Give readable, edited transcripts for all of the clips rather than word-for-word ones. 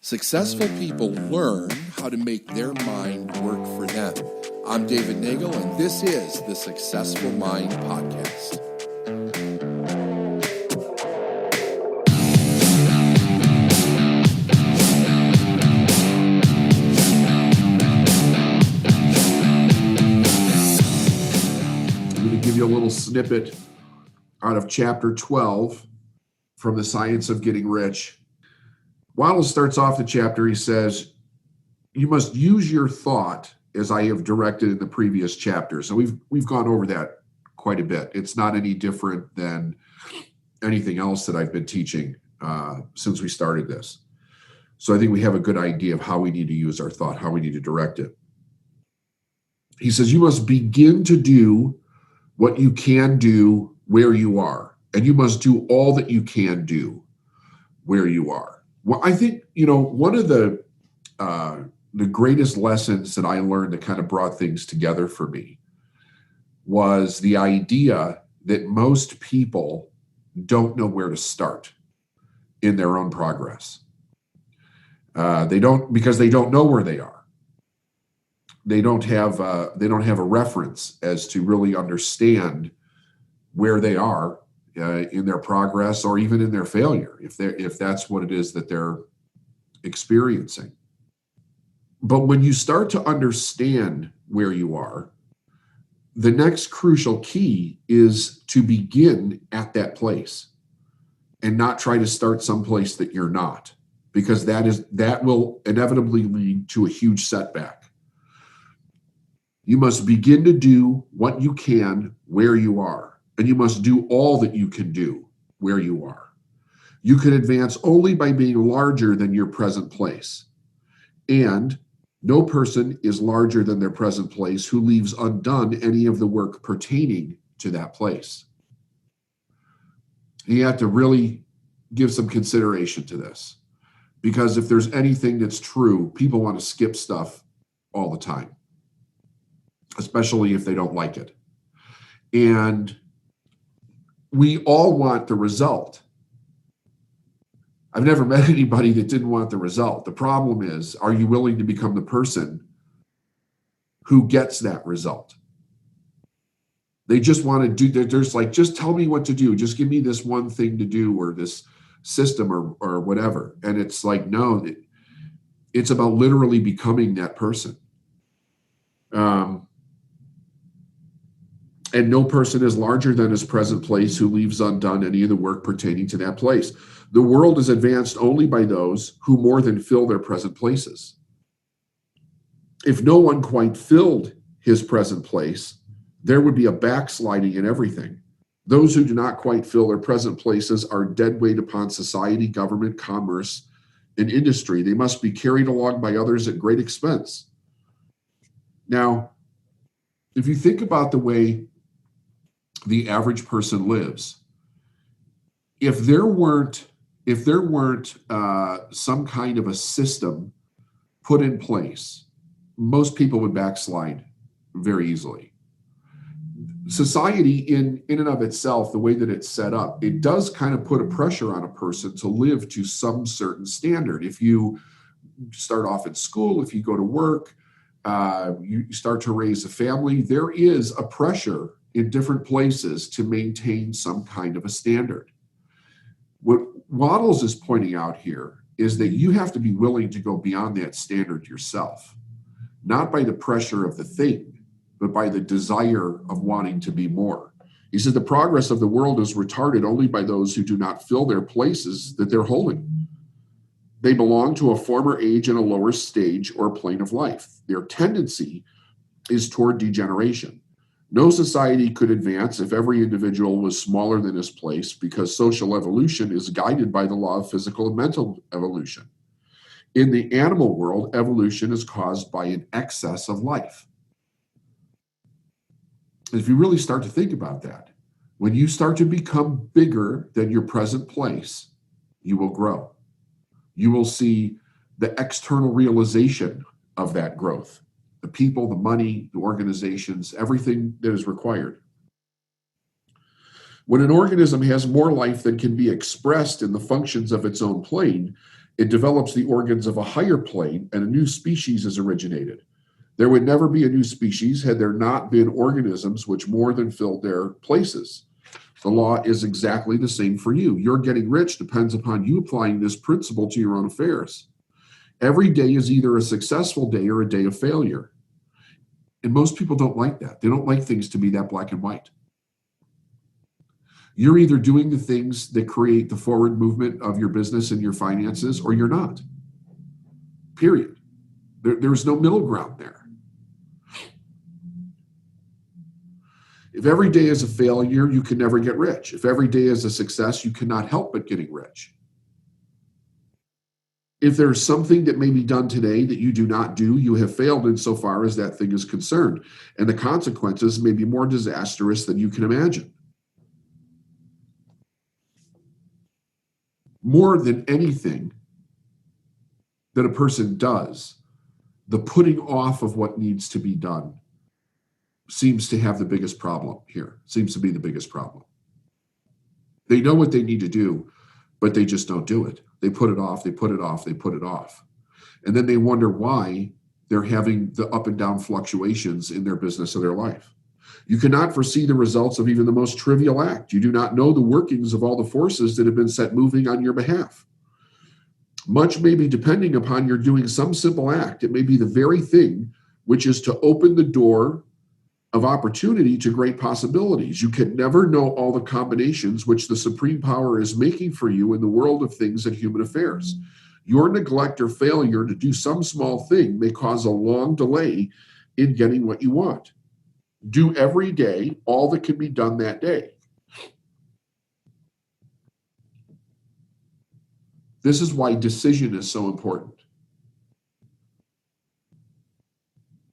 Successful people learn how to make their mind work for them. I'm David Nagel, and this is the Successful Mind Podcast. I'm going to give you a little snippet out of chapter 12 from The Science of Getting Rich. Wallace starts off the chapter, he says, you must use your thought as I have directed in the previous chapters. So we've gone over that quite a bit. It's not any different than anything else that I've been teaching since we started this. So I think we have a good idea of how we need to use our thought, how we need to direct it. He says, you must begin to do what you can do where you are, and you must do all that you can do where you are. Well, I think, one of the greatest lessons that I learned that kind of brought things together for me was the idea that most people don't know where to start in their own progress. Because they don't know where they are. They don't have a reference as to really understand where they are in their progress or even in their failure, if that's what it is that they're experiencing. But when you start to understand where you are, the next crucial key is to begin at that place and not try to start someplace that you're not, because that will inevitably lead to a huge setback. You must begin to do what you can where you are. And you must do all that you can do where you are. You can advance only by being larger than your present place. And no person is larger than their present place who leaves undone any of the work pertaining to that place. You have to really give some consideration to this, because if there's anything that's true, people want to skip stuff all the time, especially if they don't like it. And we all want the result. I've never met anybody that didn't want the result. The problem is, are you willing to become the person who gets that result? They just want to do, there's like, just tell me what to do. Just give me this one thing to do, or this system, or whatever. And it's like, no, it's about literally becoming that person. And no person is larger than his present place who leaves undone any of the work pertaining to that place. The world is advanced only by those who more than fill their present places. If no one quite filled his present place, there would be a backsliding in everything. Those who do not quite fill their present places are dead weight upon society, government, commerce, and industry. They must be carried along by others at great expense. Now, if you think about the way the average person lives, if there weren't some kind of a system put in place, most people would backslide very easily. Society in and of itself, the way that it's set up, it does kind of put a pressure on a person to live to some certain standard. If you start off in school, if you go to work, you start to raise a family, there is a pressure in different places to maintain some kind of a standard. What Wattles is pointing out here is that you have to be willing to go beyond that standard yourself, not by the pressure of the thing, but by the desire of wanting to be more. He said the progress of the world is retarded only by those who do not fill their places that they're holding. They belong to a former age and a lower stage or plane of life. Their tendency is toward degeneration. No society could advance if every individual was smaller than his place, because social evolution is guided by the law of physical and mental evolution. In the animal world, evolution is caused by an excess of life. If you really start to think about that, when you start to become bigger than your present place, you will grow. You will see the external realization of that growth. The people, the money, the organizations, everything that is required. When an organism has more life than can be expressed in the functions of its own plane, It develops the organs of a higher plane, and a new species is originated. There would never be a new species had there not been organisms which more than filled their places. The law is exactly the same for you. Your getting rich depends upon you applying this principle to your own affairs. Every day is either a successful day or a day of failure. And most people don't like that. They don't like things to be that black and white. You're either doing the things that create the forward movement of your business and your finances, or you're not. Period. There's no middle ground there. If every day is a failure, you can never get rich. If every day is a success, you cannot help but getting rich. If there's something that may be done today that you do not do, you have failed insofar as that thing is concerned. And the consequences may be more disastrous than you can imagine. More than anything that a person does, the putting off of what needs to be done seems to have the biggest problem here, seems to be the biggest problem. They know what they need to do, but they just don't do it. They put it off, they put it off, they put it off. And then they wonder why they're having the up and down fluctuations in their business or their life. You cannot foresee the results of even the most trivial act. You do not know the workings of all the forces that have been set moving on your behalf. Much may be depending upon your doing some simple act. It may be the very thing which is to open the door of opportunity to great possibilities. You can never know all the combinations which the supreme power is making for you in the world of things and human affairs. Your neglect or failure to do some small thing may cause a long delay in getting what you want. Do every day all that can be done that day. This is why decision is so important.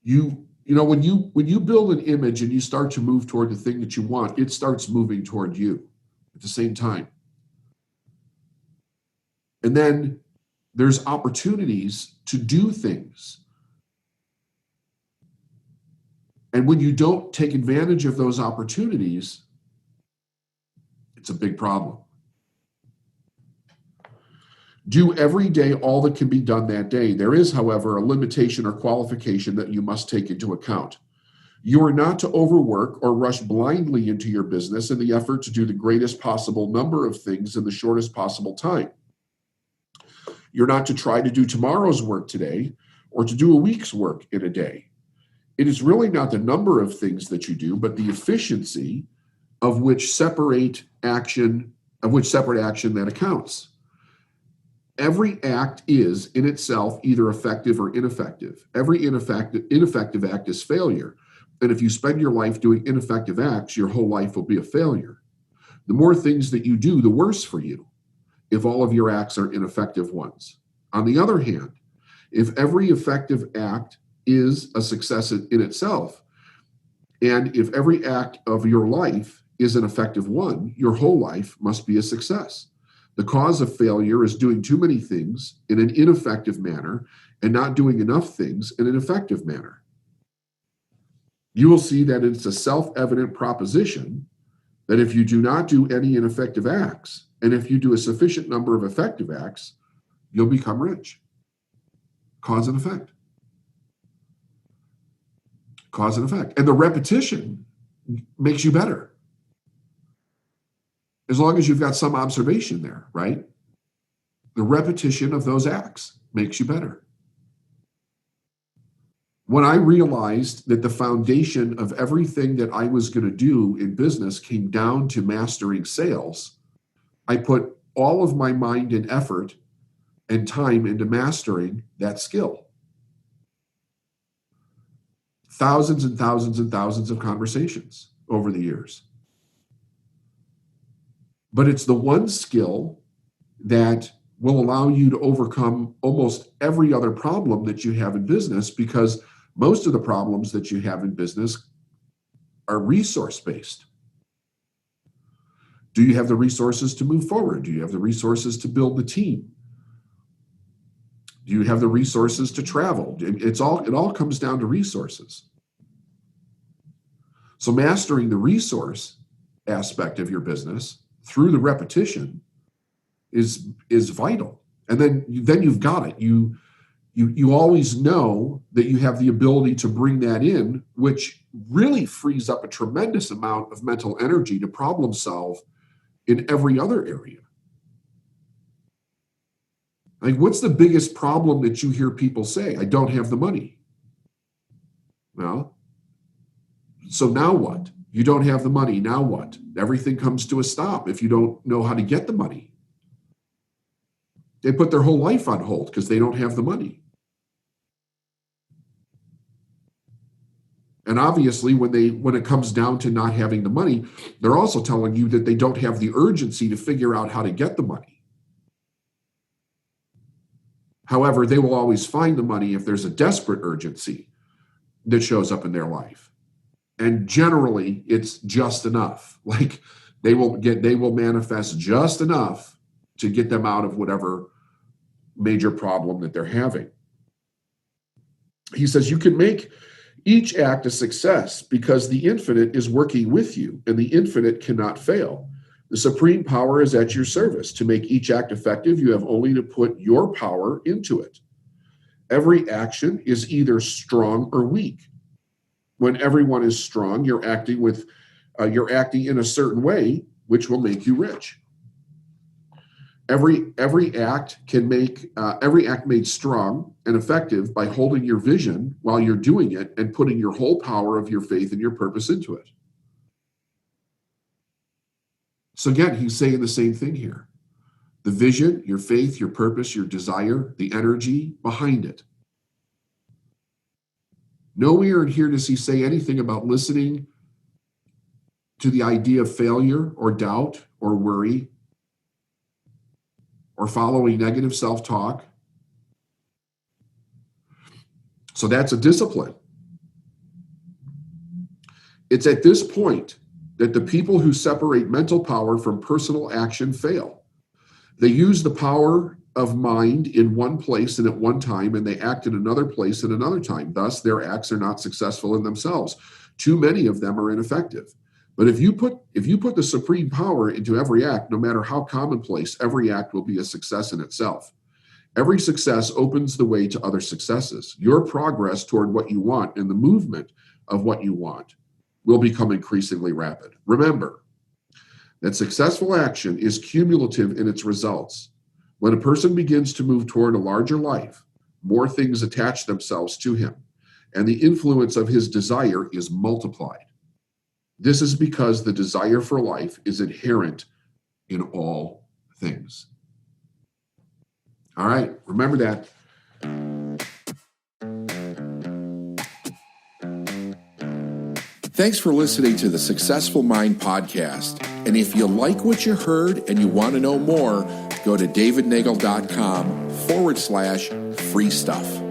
You know, when you build an image and you start to move toward the thing that you want, it starts moving toward you at the same time. And then there's opportunities to do things. And when you don't take advantage of those opportunities, it's a big problem. Do every day all that can be done that day. There is, however, a limitation or qualification that you must take into account. You are not to overwork or rush blindly into your business in the effort to do the greatest possible number of things in the shortest possible time. You're not to try to do tomorrow's work today or to do a week's work in a day. It is really not the number of things that you do, but the efficiency of which separate action that accounts. Every act is in itself either effective or ineffective. Every ineffective act is failure. And if you spend your life doing ineffective acts, your whole life will be a failure. The more things that you do, the worse for you, if all of your acts are ineffective ones. On the other hand, if every effective act is a success in itself, and if every act of your life is an effective one, your whole life must be a success. The cause of failure is doing too many things in an ineffective manner and not doing enough things in an effective manner. You will see that it's a self-evident proposition that if you do not do any ineffective acts, and if you do a sufficient number of effective acts, you'll become rich. Cause and effect. Cause and effect. And the repetition makes you better. As long as you've got some observation there, right? The repetition of those acts makes you better. When I realized that the foundation of everything that I was going to do in business came down to mastering sales, I put all of my mind and effort and time into mastering that skill. Thousands and thousands and thousands of conversations over the years. But it's the one skill that will allow you to overcome almost every other problem that you have in business, because most of the problems that you have in business are resource-based. Do you have the resources to move forward? Do you have the resources to build the team? Do you have the resources to travel? It all comes down to resources. So mastering the resource aspect of your business through the repetition is vital. And then you've got it. You always know that you have the ability to bring that in, which really frees up a tremendous amount of mental energy to problem solve in every other area. Like, what's the biggest problem that you hear people say? I don't have the money. Well, so now what? You don't have the money. Now what? Everything comes to a stop if you don't know how to get the money. They put their whole life on hold because they don't have the money. And obviously, when it comes down to not having the money, they're also telling you that they don't have the urgency to figure out how to get the money. However, they will always find the money if there's a desperate urgency that shows up in their life. And generally, it's just enough. Like, they will manifest just enough to get them out of whatever major problem that they're having. He says you can make each act a success because the infinite is working with you, and the infinite cannot fail. The supreme power is at your service. To make each act effective, you have only to put your power into it. Every action is either strong or weak. When everyone is strong, you're acting in a certain way, which will make you rich. Every act made strong and effective by holding your vision while you're doing it and putting your whole power of your faith and your purpose into it. So again, he's saying the same thing here. The vision, your faith, your purpose, your desire, the energy behind it. Nowhere in here does he say anything about listening to the idea of failure or doubt or worry or following negative self-talk. So that's a discipline. It's at this point that the people who separate mental power from personal action fail. They use the power of mind in one place and at one time, and they act in another place at another time. Thus, their acts are not successful in themselves. Too many of them are ineffective. But if you put the supreme power into every act, no matter how commonplace, every act will be a success in itself. Every success opens the way to other successes. Your progress toward what you want and the movement of what you want will become increasingly rapid. Remember that successful action is cumulative in its results. When a person begins to move toward a larger life, more things attach themselves to him, and the influence of his desire is multiplied. This is because the desire for life is inherent in all things. All right, remember that. Thanks for listening to the Successful Mind podcast. And if you like what you heard and you want to know more, go to davidnagel.com/free stuff.